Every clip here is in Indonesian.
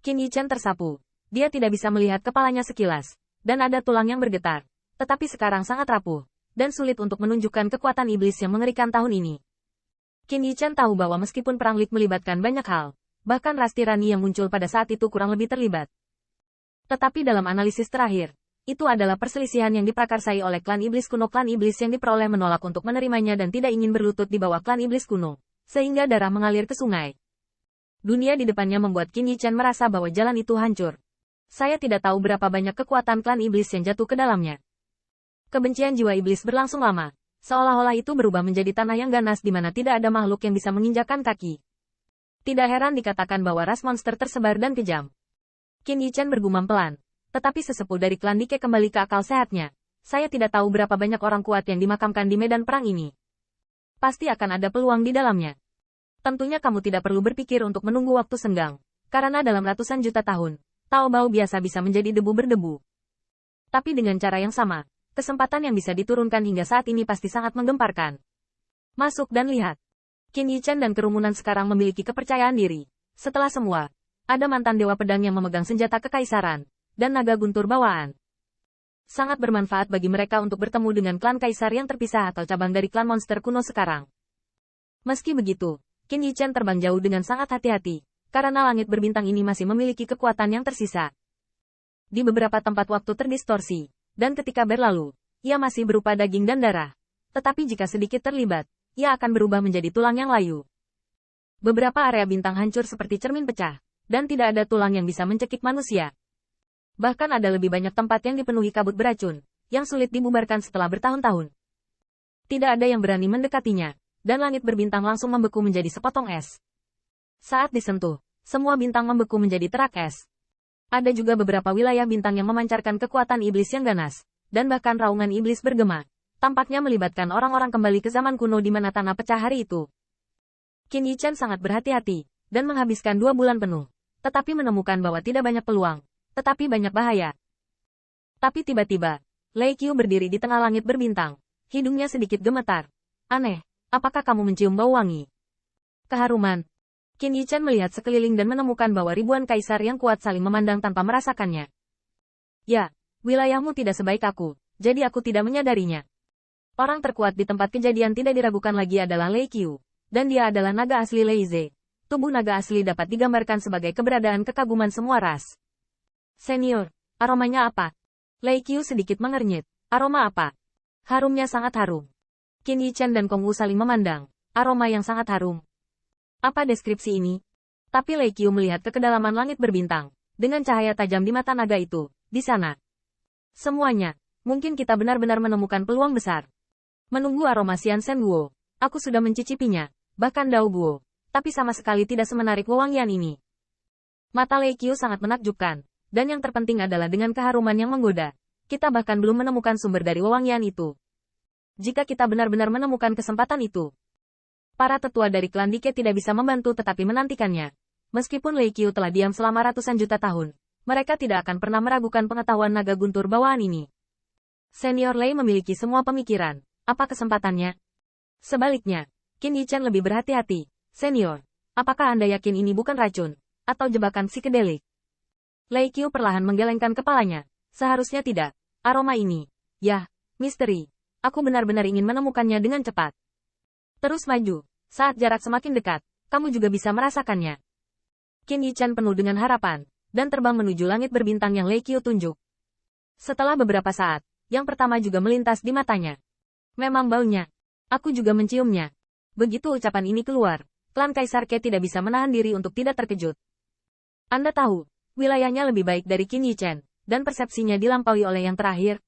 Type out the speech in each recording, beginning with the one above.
Qin Yichan tersapu. Dia tidak bisa melihat kepalanya sekilas, dan ada tulang yang bergetar. Tetapi sekarang sangat rapuh, dan sulit untuk menunjukkan kekuatan iblis yang mengerikan tahun ini. Qin Yichan tahu bahwa meskipun perang Lik melibatkan banyak hal, bahkan ras tirani yang muncul pada saat itu kurang lebih terlibat. Tetapi dalam analisis terakhir, itu adalah perselisihan yang diprakarsai oleh klan iblis kuno. Klan iblis yang diperoleh menolak untuk menerimanya dan tidak ingin berlutut di bawah klan iblis kuno, sehingga darah mengalir ke sungai. Dunia di depannya membuat Qin Yichan merasa bahwa jalan itu hancur. Saya tidak tahu berapa banyak kekuatan klan iblis yang jatuh ke dalamnya. Kebencian jiwa iblis berlangsung lama, seolah-olah itu berubah menjadi tanah yang ganas di mana tidak ada makhluk yang bisa menginjakkan kaki. Tidak heran dikatakan bahwa ras monster tersebar dan kejam. Qin Yichan bergumam pelan. Tetapi sesepuh dari klan Dike kembali ke akal sehatnya. Saya tidak tahu berapa banyak orang kuat yang dimakamkan di medan perang ini. Pasti akan ada peluang di dalamnya. Tentunya kamu tidak perlu berpikir untuk menunggu waktu senggang. Karena dalam ratusan juta tahun, Tao Bao biasa bisa menjadi debu berdebu. Tapi dengan cara yang sama, kesempatan yang bisa diturunkan hingga saat ini pasti sangat menggemparkan. Masuk dan lihat. Qin Yichan dan kerumunan sekarang memiliki kepercayaan diri. Setelah semua, ada mantan dewa pedang yang memegang senjata kekaisaran, dan naga guntur bawaan. Sangat bermanfaat bagi mereka untuk bertemu dengan klan kaisar yang terpisah atau cabang dari klan monster kuno sekarang. Meski begitu, Qin Yichan terbang jauh dengan sangat hati-hati, karena langit berbintang ini masih memiliki kekuatan yang tersisa. Di beberapa tempat waktu terdistorsi, dan ketika berlalu, ia masih berupa daging dan darah. Tetapi jika sedikit terlibat, ia akan berubah menjadi tulang yang layu. Beberapa area bintang hancur seperti cermin pecah, dan tidak ada tulang yang bisa mencekik manusia. Bahkan ada lebih banyak tempat yang dipenuhi kabut beracun, yang sulit dibubarkan setelah bertahun-tahun. Tidak ada yang berani mendekatinya, dan langit berbintang langsung membeku menjadi sepotong es. Saat disentuh, semua bintang membeku menjadi terak es. Ada juga beberapa wilayah bintang yang memancarkan kekuatan iblis yang ganas, dan bahkan raungan iblis bergema. Tampaknya melibatkan orang-orang kembali ke zaman kuno di mana tanah pecah hari itu. Qin Yichan sangat berhati-hati, dan menghabiskan 2 bulan penuh, tetapi menemukan bahwa tidak banyak peluang. Tetapi banyak bahaya. Tapi tiba-tiba, Lei Qiu berdiri di tengah langit berbintang. Hidungnya sedikit gemetar. Aneh, apakah kamu mencium bau wangi? Keharuman. Qin Yichan melihat sekeliling dan menemukan bahwa ribuan kaisar yang kuat saling memandang tanpa merasakannya. Ya, wilayahmu tidak sebaik aku, jadi aku tidak menyadarinya. Orang terkuat di tempat kejadian tidak diragukan lagi adalah Lei Qiu, dan dia adalah naga asli Lei Ze. Tubuh naga asli dapat digambarkan sebagai keberadaan kekaguman semua ras. Senior, aromanya apa? Lei Qiu sedikit mengernyit. Aroma apa? Harumnya sangat harum. Qin Yichan dan Kong Wu saling memandang. Aroma yang sangat harum. Apa deskripsi ini? Tapi Lei Qiu melihat ke kedalaman langit berbintang, dengan cahaya tajam di mata naga itu, di sana. Semuanya, mungkin kita benar-benar menemukan peluang besar. Menunggu aroma Xian Shen Guo, aku sudah mencicipinya, bahkan Dao Guo, tapi sama sekali tidak semenarik wewangian ini. Mata Lei Qiu sangat menakjubkan. Dan yang terpenting adalah dengan keharuman yang menggoda, kita bahkan belum menemukan sumber dari wewangian itu. Jika kita benar-benar menemukan kesempatan itu, para tetua dari klan Dike tidak bisa membantu tetapi menantikannya. Meskipun Lei Qiu telah diam selama ratusan juta tahun, mereka tidak akan pernah meragukan pengetahuan naga guntur bawaan ini. Senior Lei memiliki semua pemikiran. Apa kesempatannya? Sebaliknya, Qin Yichan lebih berhati-hati. Senior, apakah Anda yakin ini bukan racun, atau jebakan psikedelik? Lei Qiu perlahan menggelengkan kepalanya. Seharusnya tidak. Aroma ini. Yah, misteri. Aku benar-benar ingin menemukannya dengan cepat. Terus maju. Saat jarak semakin dekat, kamu juga bisa merasakannya. Qin Yichan penuh dengan harapan, dan terbang menuju langit berbintang yang Lei Qiu tunjuk. Setelah beberapa saat, yang pertama juga melintas di matanya. Memang baunya. Aku juga menciumnya. Begitu ucapan ini keluar, klan Kaisar Ke tidak bisa menahan diri untuk tidak terkejut. Anda tahu, wilayahnya lebih baik dari Qin Yichan, dan persepsinya dilampaui oleh yang terakhir.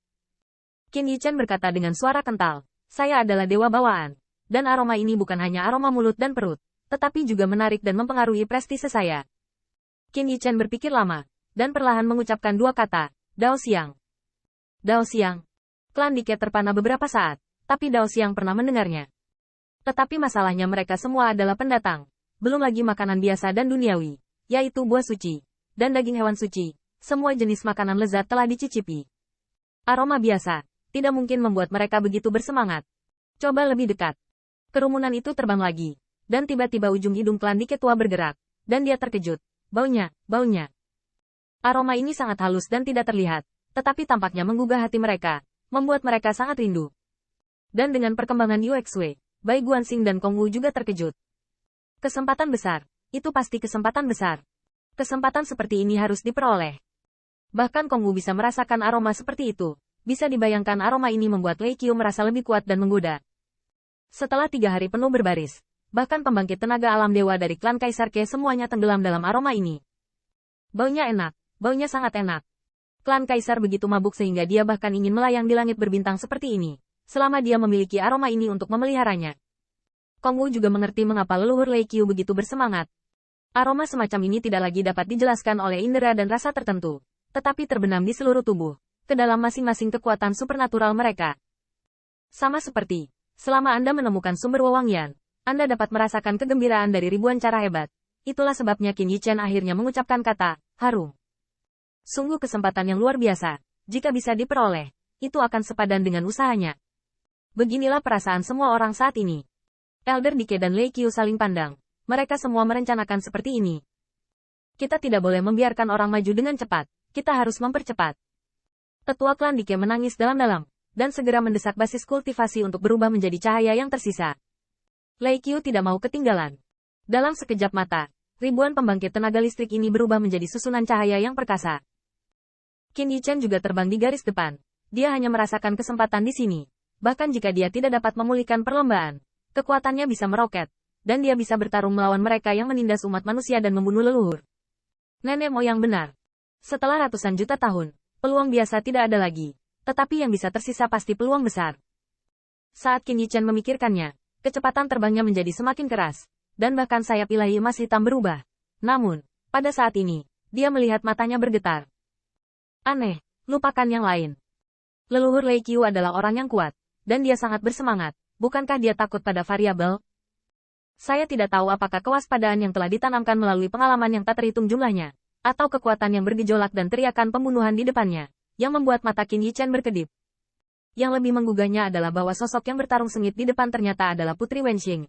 Qin Yichan berkata dengan suara kental, saya adalah dewa bawaan, dan aroma ini bukan hanya aroma mulut dan perut, tetapi juga menarik dan mempengaruhi prestise saya. Qin Yichan berpikir lama, dan perlahan mengucapkan 2 kata, Dao Xiang. Dao Xiang. Klan Dike terpana beberapa saat, tapi Dao Xiang pernah mendengarnya. Tetapi masalahnya mereka semua adalah pendatang, belum lagi makanan biasa dan duniawi, yaitu buah suci dan daging hewan suci. Semua jenis makanan lezat telah dicicipi. Aroma biasa tidak mungkin membuat mereka begitu bersemangat. Coba lebih dekat. Kerumunan itu terbang lagi, dan tiba-tiba ujung hidung klan Dike tua bergerak, dan dia terkejut. Baunya, baunya. Aroma ini sangat halus dan tidak terlihat, tetapi tampaknya menggugah hati mereka, membuat mereka sangat rindu. Dan dengan perkembangan UXW, Bai Guanxing dan Kong Wu juga terkejut. Kesempatan besar, itu pasti kesempatan besar. Kesempatan seperti ini harus diperoleh. Bahkan Kong Wu bisa merasakan aroma seperti itu. Bisa dibayangkan aroma ini membuat Lei Qiu merasa lebih kuat dan menggoda. Setelah 3 hari penuh berbaris, bahkan pembangkit tenaga alam dewa dari klan Kaisar Ke semuanya tenggelam dalam aroma ini. Baunya enak, baunya sangat enak. Klan Kaisar begitu mabuk sehingga dia bahkan ingin melayang di langit berbintang seperti ini, selama dia memiliki aroma ini untuk memeliharanya. Kong Wu juga mengerti mengapa leluhur Lei Qiu begitu bersemangat. Aroma semacam ini tidak lagi dapat dijelaskan oleh indera dan rasa tertentu, tetapi terbenam di seluruh tubuh, ke dalam masing-masing kekuatan supernatural mereka. Sama seperti, selama Anda menemukan sumber wewangian, Anda dapat merasakan kegembiraan dari ribuan cara hebat. Itulah sebabnya Qin Yichen akhirnya mengucapkan kata, harum. Sungguh kesempatan yang luar biasa, jika bisa diperoleh, itu akan sepadan dengan usahanya. Beginilah perasaan semua orang saat ini. Elder Dike dan Lei Qiu saling pandang. Mereka semua merencanakan seperti ini. Kita tidak boleh membiarkan orang maju dengan cepat. Kita harus mempercepat. Tetua klan Dike menangis dalam-dalam, dan segera mendesak basis kultivasi untuk berubah menjadi cahaya yang tersisa. Lei Qiu tidak mau ketinggalan. Dalam sekejap mata, ribuan pembangkit tenaga listrik ini berubah menjadi susunan cahaya yang perkasa. Qin Yichen juga terbang di garis depan. Dia hanya merasakan kesempatan di sini. Bahkan jika dia tidak dapat memulihkan perlombaan, kekuatannya bisa meroket, dan dia bisa bertarung melawan mereka yang menindas umat manusia dan membunuh leluhur. Nenek moyang benar. Setelah ratusan juta tahun, peluang biasa tidak ada lagi, tetapi yang bisa tersisa pasti peluang besar. Saat Qin Yichen memikirkannya, kecepatan terbangnya menjadi semakin keras, dan bahkan sayap ilahi emas hitam berubah. Namun, pada saat ini, dia melihat matanya bergetar. Aneh, lupakan yang lain. Leluhur Lei Qiu adalah orang yang kuat, dan dia sangat bersemangat. Bukankah dia takut pada variabel? Saya tidak tahu apakah kewaspadaan yang telah ditanamkan melalui pengalaman yang tak terhitung jumlahnya, atau kekuatan yang bergejolak dan teriakan pembunuhan di depannya, yang membuat mata Qin Yichen berkedip. Yang lebih menggugahnya adalah bahwa sosok yang bertarung sengit di depan ternyata adalah Putri Wenxing,